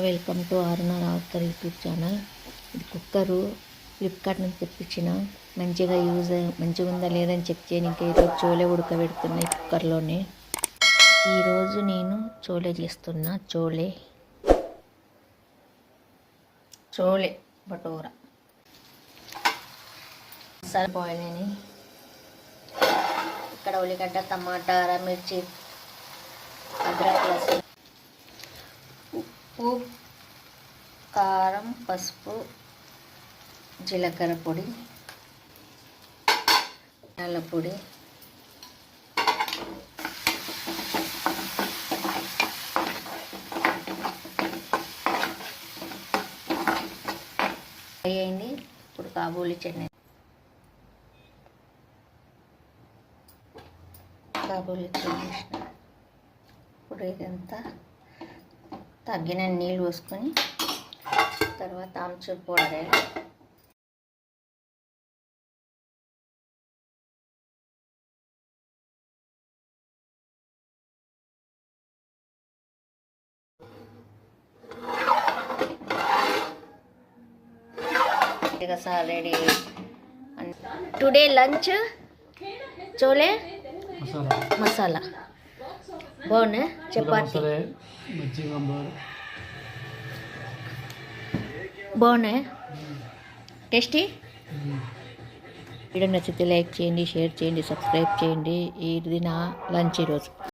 Welcome to Aruna Rautar YouTube channel. ఇది cooker Flipkart నుంచి తెప్పించిన. మంచిగా మంచిగా ఉందా లేదని చెక్ చేయడానికి ఈరోజు చోలే ఉడకబెడుతున్నాయి కుక్కర్లోనే. ఈరోజు నేను చోలే చేస్తున్నా. చోలే భటూరా మసాలా బాయిల్ అని ఇక్కడ ఉల్లిగడ్డ, టమాటా, మిర్చి, అద్రక్, లస్సన్, ఉప్పు, కారం, పసుపు, జీలకర్ర పొడి, అల్ల పొడి, అయ్యింది. ఇప్పుడు కాబూలి చట్నీ, ఇప్పుడు ఇదంతా తగ్గిన నీళ్ళు పోసుకొని తర్వాత ఆమ్చూర్ పౌడర్ వేయాలి. Ready. Today lunch chole masala బాగున్నాయి. చపాతి బాగున్నాయి, టేస్టీ. వీడియో నచ్చితే లైక్ చేయండి, షేర్ చేయండి, సబ్స్క్రైబ్ చేయండి. ఇది నా లంచ్ ఈరోజు.